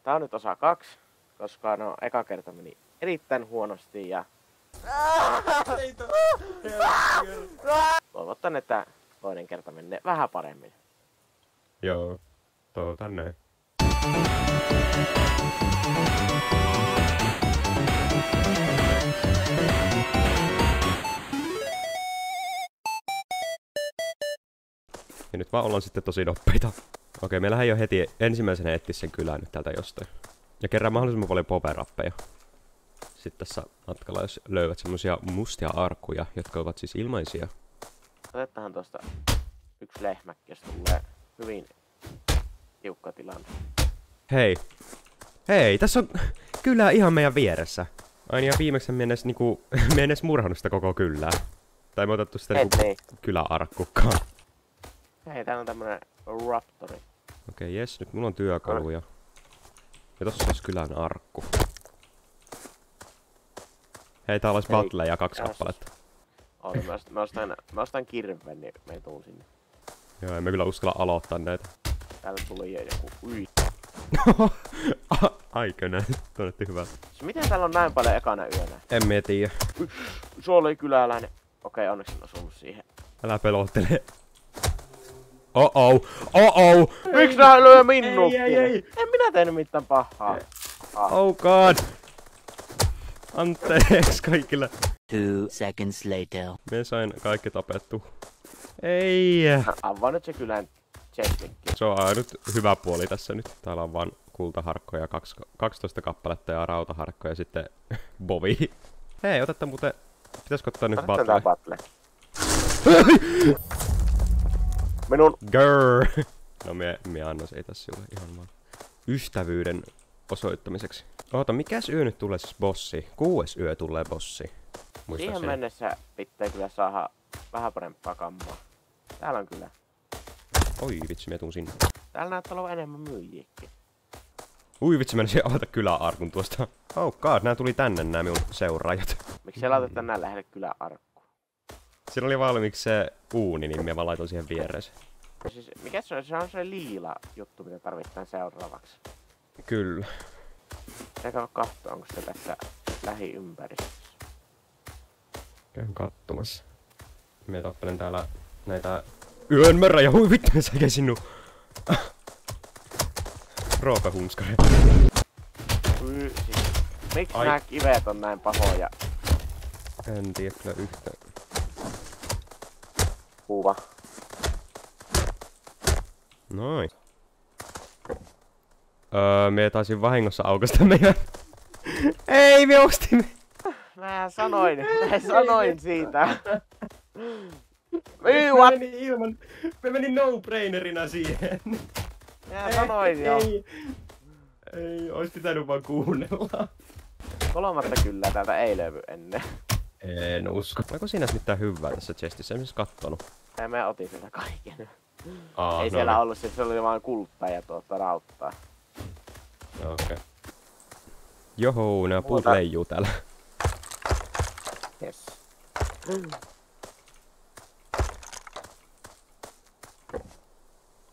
Tää on nyt osa 2, koska no eka kerta meni erittäin huonosti ja... Toivotan, että toinen kerta menee vähän paremmin. Joo, toivotan näin. Ja nyt vaan ollaan sitten tosi nopeita. Okei, me lähdin jo heti ensimmäisenä etsiä sen kylään nyt täältä jostain. Ja kerran mahdollisimman paljon powerappeja. Sitten tässä matkalla, jos löydät semmosia mustia arkkuja, jotka ovat siis ilmaisia. Otetaan tuosta yksi lehmäkki, jos tulee hyvin tiukka tilanne. Hei! Hei, tässä on kylää ihan meidän vieressä. Aina ja viimeksi me en edes murhannut sitä koko kylää. Tai me otettu sitä kyläarkkukaan. Hei, täällä on tämmönen raptori. Okei, jes, nyt mulla on työkaluja. Ja tossa olisi kylän arkku. Hei, täällä olisi battleja 2 kappaletta. Oli, mä ostan kirveen, niin me tuun sinne. Joo, emme kyllä uskalla aloittaa näitä. Täällä tuli joku Aika näin, todettiin hyvä. Miten täällä on näin paljon ekana yönä? En mä tiedä. Se oli kyläläinen. Okei, onneksi en osunut siihen. Älä pelottele. Oh-oh! Miksi nää lyö minnukin? Ei. En minä tehnyt mitään pahaa. Oh god! Anteeksi kaikille. 2 seconds later. Me sain kaikki tapettu. Ei! Avaa nyt se kylän chestikki. Se on ainut hyvä puoli tässä nyt. Täällä on vaan kultaharkkoja 12 kappaletta ja rautaharkkoja ja sitten bovi. Hei, otetta muuten... Pitäisikö ottaa nyt battle? Battle. Minun... Grrr! No me annan se tässä sinulle ihan vaan ystävyyden osoittamiseksi. Oota, mikäs yö nyt tulee siis bossi? 6. yö tulee bossi. Siihen mennessä pitää kyllä saada vähän parempaa kammaa. Täällä on kyllä. Oi vitsi, me tuun sinne. Täällä näyttää olevan enemmän myyjiäkin. Ui vitsi, mä en avata kyläarkun tuosta. Oh god, nää tuli tänne nää minun seuraajat. Miksi sä laitat tänään lähelle kyläarkku? Siinä oli valmiiksi se uuni, niin mä vaan laitoin siihen viereeseen. Siis, mikä se on? Se on se liila juttu, mitä tarvitaan seuraavaksi. Kyllä. Eikä katsoa, onko se tässä lähiympäristössä. Käyn kattomassa. Me tappelen täällä näitä yönmärä ja hui vittu, sä käy sinun. Roopehunskare. Siis, miksi nää kivet on näin pahoja? En tiedä kyllä yhtään. Kuva. Noin. Me taisin vahingossa aukaista meidän... Ei, me ostimme! Mä sanoin siitä. Me menin no-brainerina siihen. Mä sanoin jo. Ei, ois pitänyt vaan kuunnella. 3. kyllä täältä ei löydy ennen. En usko. Oliko siinä mitään hyvää tässä chestissä? En siis kattonut. Mä otin sitä kaiken. No Ei siellä ollut se oli vaan kultaa ja rauttaa. Okei. Johou, nää puut leijuu täällä. Yes.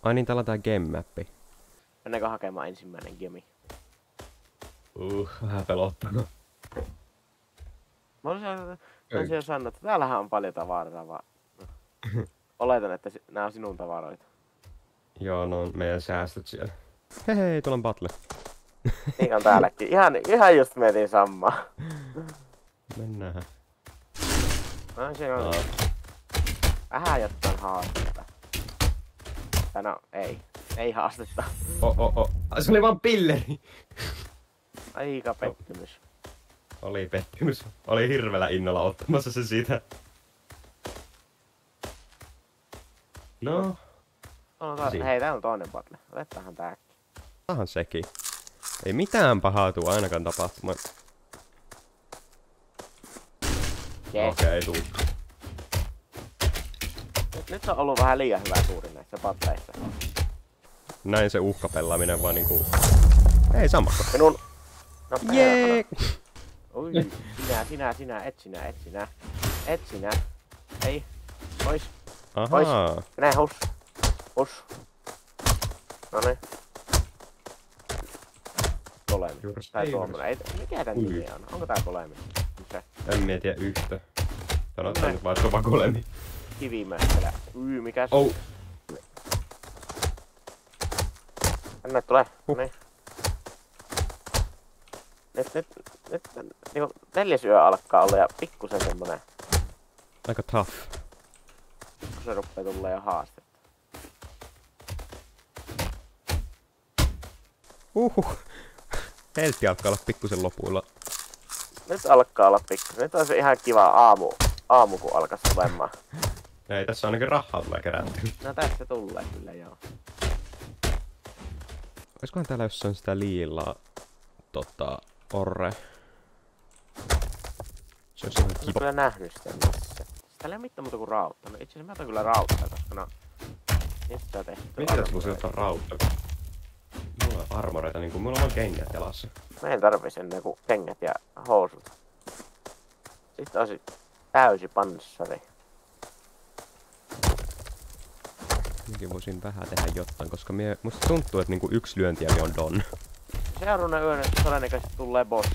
Ai niin, täällä on tää game-mappi. Mennäänkö hakemaan ensimmäinen gemi? Vähän pelottanut. Mä olisin jo sanonut, että täällähän on paljon tavaraa vaan. Oletan, että nää on sinun tavaroita. Joo, no on meidän säästöt siellä. Hei, tuolla on battle. Niin on täälläkin. Ihan just mietin samaa. Mennään. No se on. Vähän jotain haastetta. Tai no, ei haastetta. Se oli vaan pilleri. Aika pettymys. Oli pettymys. Oli hirveellä innolla ottamassa se siitä. No. Hei, täällä on toinen battle. Otetaanhan tääkin. Tahan sekin. Ei mitään pahaa tuu ainakaan tapahtumaan. Yes. Okei, tuu. Nyt on ollut vähän liian hyvä suuri näissä battleissa. Näin se uhkapelaaminen vaan niinku... Ei sama. Minun... No Jee! Ui, et sinä. Ei. Pois. Pois. Mene hus. Noniin. golemi. Juuri Tai ei tuommoinen. Ei, mikä tän nimi on? Onko tää golemi? Se En mietiä yhtä. Sanotaan nyt vaan, että se on vaan golemi. kivimöhtelä. Mikä se? Oh. Tänne tulee. Niin. Nyt niinku 4. yö alkaa olla ja pikkusen semmonen, Aika tough. kun se ruppee tulee jo haastetta. Heltti alkaa olla pikkusen lopuilla. Nyt alkaa olla pikkusen. Nyt olisi ihan kiva aamu kun alkaa tulemaan. Ei, tässä ainakin rahaa tulee kerättyä. No tästä tulee kyllä joo. Olisikohan täällä jossain sitä liilaa orre? Se olisi ihan Mä oon kiva. kyllä nähnyt sitä missä. Täällä ei ole mitään muuta kuin rautta. No itse asiassa mä otan kyllä rauttaa, koska no... Mistä on tehty? Miten tässä voisi ottaa rautta? Mulla on armoreita, niinku mulla on vaan kengät jalassa. Mä en tarvis ennen kuin kengät ja housut. Sitten olisi täysi panssari. Minäkin voisin vähän tehdä jotain, koska musta tuntuu, että niinku yksi lyönti ja on done. Seuraavana yönä todennäköisesti tulee bossi.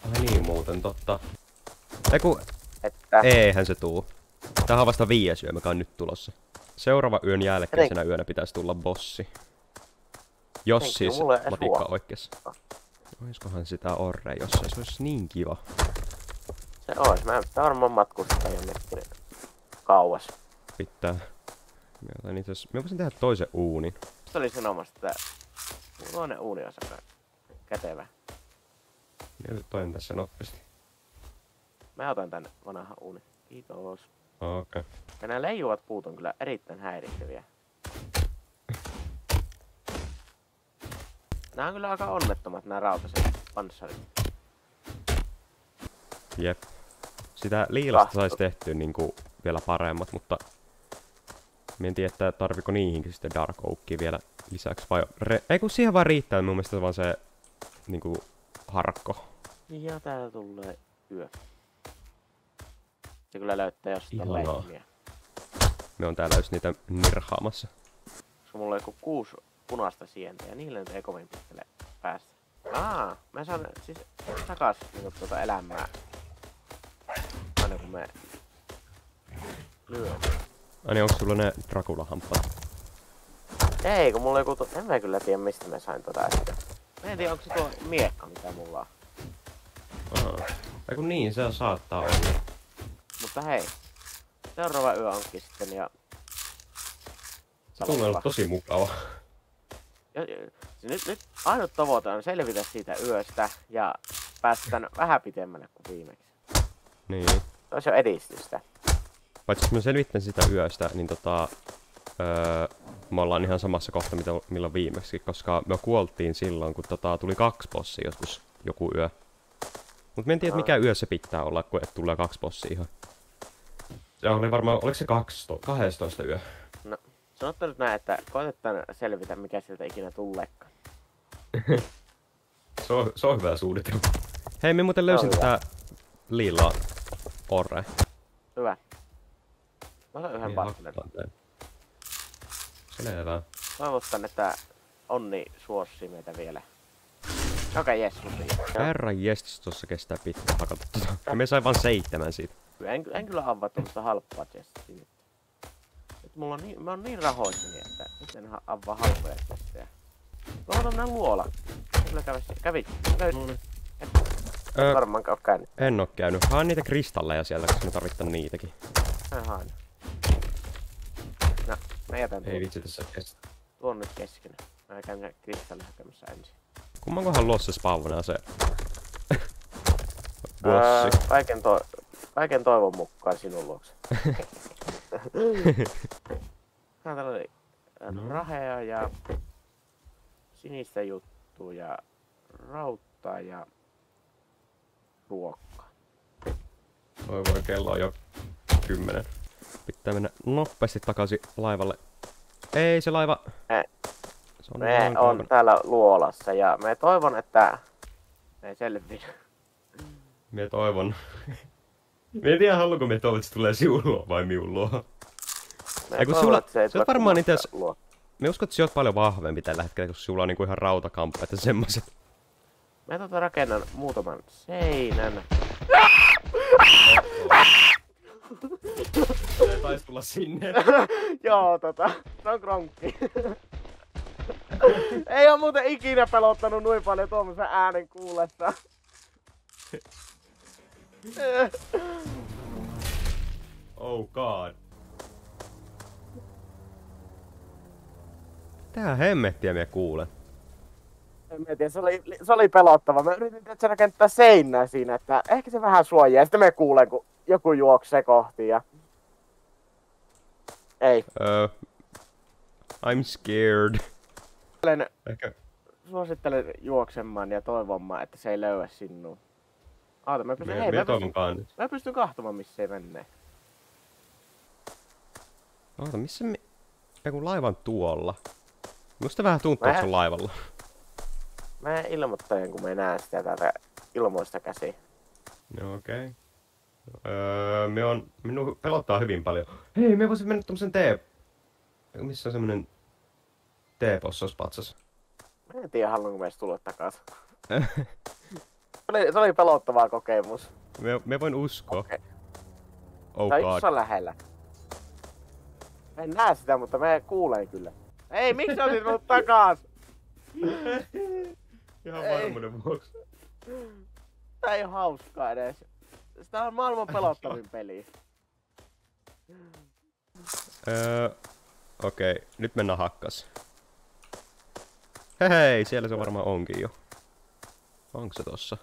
Ai niin muuten, totta. Eiku, Että... eihän se tuu. Tää on vasta 5. yö, mikä on nyt tulossa. Seuraava yön jälkeisenä yönä pitäisi tulla bossi. Jos Eikö siis mulle edes matikka ruokaa? oikeassa. Oiskohan sitä orrea jossain, se olisi niin kiva. Se ois. Mä varmaan matkustaa jonnekin kauas. Pitää. Mä voisin tehdä toisen uunin. Sitä oli sanomassa, että toinen uuni on kätevä. Ja toinen tässä nopeasti. Mä otan tän vanhan uuni. Kiitos. Okei. Ja nää leijuvat puut on kyllä erittäin häiritseviä. Nää on kyllä aika onnettomat nää rautaiset panssarit. Jep. Sitä liilasta saisi tehtyä niinku vielä paremmat, mutta... Mä en tiedä, että tarviko niihinkin sitten Dark Oakia vielä lisäksi vai... Ei kun siihen vaan riittää mun mielestä vaan se... Niinku... Harkko. Ja täällä tulee yö. Se kyllä löytää jostain Ihanaa. lehmiä. Me on täällä just niitä nirhaamassa. Koska mulla on joku 6 punaista sientä ja niillä nyt ei kovin pitkälle päästä. Mä saan siis takas niinku tuota elämää. Aina kun me lyön. Ai niin, onks sulla ne Dracula-hampaat? Ei, kun mulla on joku en mä kyllä tiedä mistä mä sain tota äsken. Mä en tiedä onko se tuo miekka mitä mulla on. Ei kun niin, se saattaa olla. Mutta hei. Seuraava yö onkin sitten ja... Se tulee olla tosi mukava. Nyt ainut tavoite on selvitä siitä yöstä ja päästä tänne vähän pitemmälle kuin viimeksi. Niin. Se olisi jo edistystä. Paitsi jos mä selvittän sitä yöstä, niin me ollaan ihan samassa kohta milloin viimeksi, koska me kuoltiin silloin, kun tuli 2 bossia joskus joku yö. Mut mä en tiedä mikä yö se pitää olla, kun tulee 2 bossia ihan. Se oli varmaan, oliko se 12 yö? No, sanottu nyt näin, että koitetaan selvitä mikä sieltä ikinä tuleekaan. Se on hyvä suunnitelma. Hei, mä muuten löysin tätä liilaa orre. Hyvä. Mä saan yhden partnerin. Selvä. Toivotan, että onni suossii meitä vielä. Okei, jes, Herran jestis, tossa kestää pitkään hakata tota. Ja me sai vaan 7 siitä. En kyllä avaa tuollaista halppaa chestia nyt. Nyt mä oon niin rahoissani, että nyt en avaa halpoja chestejä. Mä otan nää luola. Kyllä kävit. Et varmaan oo käynyt. En oo käynyt. Haan niitä kristalleja sieltä, koska me tarvittaan niitäkin. Mä haan. No, mä jätän tuon. Ei vitsi tässä kestä. Tuon nyt kesken. Mä käyn kristallin hakemassa ensin. Kummankohan luossa spawnaa se bossi? Kaiken toivon mukaan sinun luokse. Täällä oli rahea ja sinistä juttua ja rauttaa ja ruokkaa. Voi kello on jo 10. Pitää mennä nopeasti takaisin laivalle. Ei se laiva... Me on täällä luolassa ja me toivon, että me selviin. Me toivon. Me en tiedä, haluanko me toivon, että se tulee sinun luo vai minun luo. Ei kun sulla... Se on varmaan itse me uskon, että sä oot paljon vahvempi tällä hetkellä, koska sulla on niinku ihan rautakamppeet ja semmoset. Mä rakennan muutaman seinän. Se taisi tulla sinne. Joo, se on kronkki. Ei oo muuten ikinä pelottanut noin paljon tuommoisen äänen kuulessa. Oh god. Tää hemmettiä me kuulen. En mä tiedä, se oli pelottava. Mä yritin tietysti rakentaa seinää siinä, että ehkä se vähän suojaa. Sitten me kuulen, kun joku juoksee kohti ja... Ei. I'm scared. Ehkä. Suosittelen juoksemaan ja toivomaan, että se ei löyä sinua. Aata, mä pystyn kahtomaan, missä se menee. Aata, missä me... Joku laivan tuolla. Musta vähän tuntuu, että se on laivalla. Mä ilmoittajan, kun mä näen sitä täältä ilmoista käsiä. No okei. Minun pelottaa hyvin paljon. Hei, me voisin mennä tommosen missä on semmonen teepossauspatsas? Mä en tiedä, haluanko meistä tulla takas. Se oli pelottava kokemus. Me voin uskoa. Okay. Oh tai god. Se on lähellä. Mä en näe sitä, mutta mä kuulen kyllä. Ei, miksi sä otit mut takas? Ihan varmuuden vuoksi. Tää ei oo hauskaa edes. Sitä on maailman pelottavin peli. Okei, nyt mennään hakkas. Hei, siellä se varmaan onkin jo. Onko se tossa?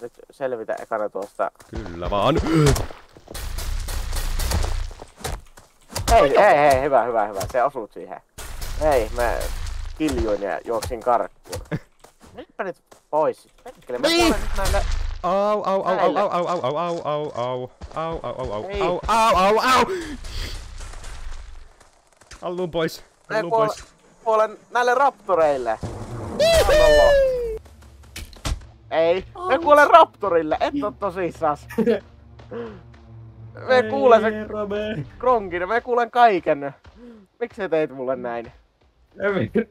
Nyt selvitä ekana tuosta. Kyllä vaan. Hei, hyvä. Se osut siihen. Hei, mä kiljuin ja juoksin karkkuun. Nytpä nyt pois. Perkele, mä kuulen nyt näille... Au. Alluun pois. Kuolen näille raptoreille. Ei, mä kuolen raptorille, et oo tosissas. Mä kuulen sen kronkin, mä kuulen kaiken. Miksi sä teit mulle näin?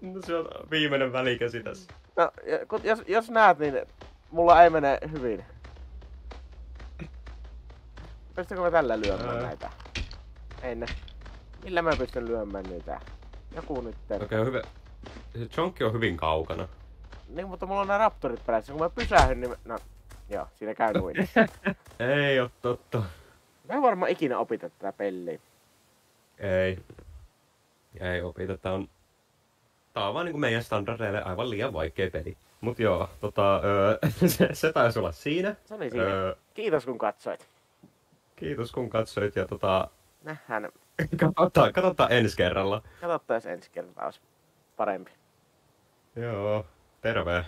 No se on viimeinen välikäsi tässä. No, jos näet, niin mulla ei mene hyvin. Pystykö mä tällä lyömään näitä? En. Millä mä pystyn lyömään niitä? Joku nyt. Okei, hyvä. Se chonkki on hyvin kaukana. Niin, mutta mulla on nää raptorit perässä. Kun mä pysähyn, niin... No, joo, siinä käy noin. Ei oo totta. Mä en varmaan ikinä opita tätä peliä. Ei opita. Tää on vaan niinku meidän standardeille aivan liian vaikea peli. Mut joo, se taisi olla siinä. Se oli siinä. Kiitos kun katsoit. Kiitos kun katsoit ja Nähdään. Katsotaan ensi kerralla. Katsotaan ensi kerralla olisi parempi. Joo, terve.